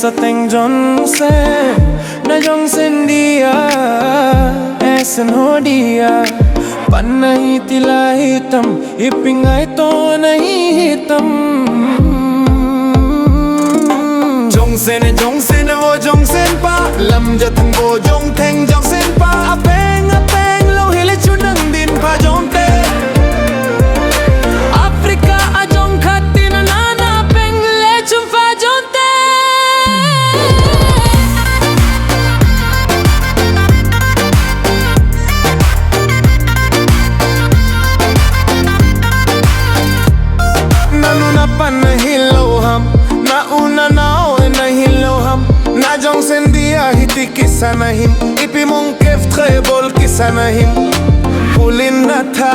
sa teng jon se na jong sen dia esen ho dia panai tila hitam ipingai to nahi hitam jong sen wo jong sen pa lamjathng wo jong theng jong sen pa apeng lo hile chunang din pa jong te Africa a jong khatin nana peng le chum fa jong te nanu na pan hilo ham na una nao na hilo ham na jong sen dia hiti kisa nahim ipi mong kef trebol kisa nahim pulin na tha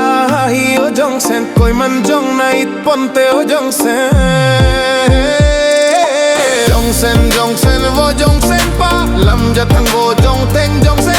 hi o jong sen koi man jong na it ponte o jong sen wo jong sen pa lamjathng wo jong theng jong sen